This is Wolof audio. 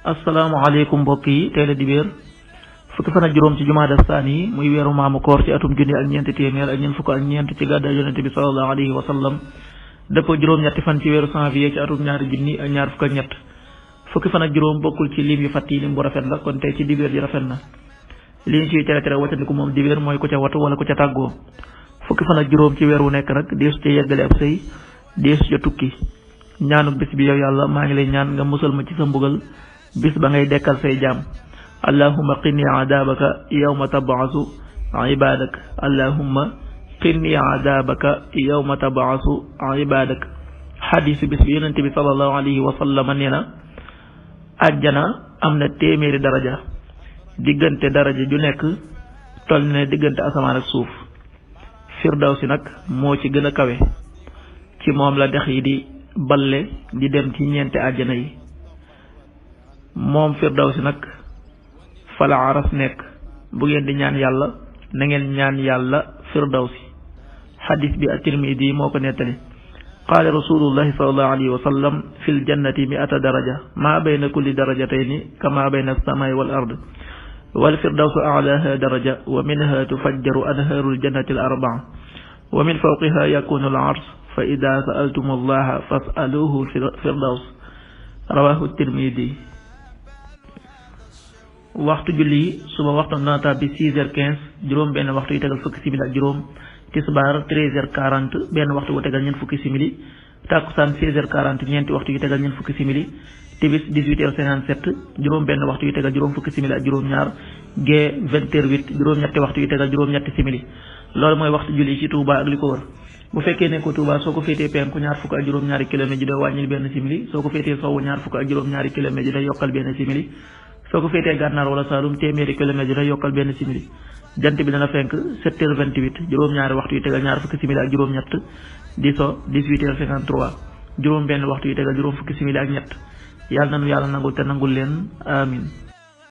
asalaamaaleykum mbokk yi tey la dibéer fukki fan ak juróom ci jumaada saani muy weeru maamu koor ci atum junni ak ñeenti téeméer ak ñeent fukk ak ñeent ci gàddaay yonente bi sallallahu alayhi wa sallam dëppoo juróom-ñetti fan ci weeru janvier ci atum ñaari junni ak ñaar fukk ak ñett fukki fan ak juróom bokkul ci lim yu fàtt yi lim bu rafet la kon tey ci dibéer ji rafet na li ñu ciy tere watandiku moom dibéer mooy ku ca watu wala ku ca tàggoo fukki fan ak juróom ci weer wu nekk nag deesu ca yeggale ab sëy deesu ca tukki ñaanu bis bi yow yàlla maa ngi lay ñaan nga musal ma ci sa mbugal bis ba ngay dekkal say jaam allahumma qini adabaka yawma tab'asu ibadak allahumma qini adabaka yawma tab'asu ibadak xadiisu bis bi yonente bi sallallahu alayhi wa sallam nee na àjjana am na téeméeri daraja diggante daraja ju nekk toll ne diggante asamaan ak suuf firdawsi nag moo ci gën a kawe ci moom la dex yi di balle di dem ci ñeenti àjjana yi moom firdawsi nag fala aras nekk bu ngeen di ñaan yàlla na ngeen ñaan yàlla firdawsi xadis bi at-Tirmidi moo ko nettali qaala rasulullahi sallallahu alayhi wa sallam fi ljannati mi'ata daraja ma bayna kulli darajatayni kama bayna as-samaa'i wal ard wal firdawsu a'laaha daraja wa minha tufajjaru anhaaru ljannati al-arba'a wa min fawqiha yakunu al-'arsh fa ida sa'altum allaha fas'aluhu firdaws rawahu at-Tirmidi waxtu julli suba waxtu naata bi 6h15 juróom benn waxtu yu tegal fukki simili ak juróom tisbaar 13h40 benn waxtu wu tegal ñeent fukki simili takkusaan 16h40 ñeenti waxtu yu tegal ñeent fukki simili tibis 18h57 juróom benn waxtu yu tegal juróom fukki simili ak juróom ñaar gee 20h08 juróom ñetti waxtu yu tegal juróom ñetti simili loolu mooy waxtu julli ci Touba ak li ko wër bu fekkee ne ko Touba soo ko féetee penku ñaar fukk ak juróom ñaari kilomètre ji day wàññil benn simili soo ko féetee sowwu ñaar fukk ak juróom ñaari kilomètre ji day yokkal benn simili soo ko féetee gànnaar wala Saalum téeméeri kilomètre day yokkal benn simili jant bi dana fenk 7h28 juróom-ñaari waxtu yu tegal ñaar fukki simili ak juróom-ñett di so 18h53 juróom benn waxtu yu tegal juróom fukki simili ak ñett yàlla nanu yàlla nangul te nangul leen amin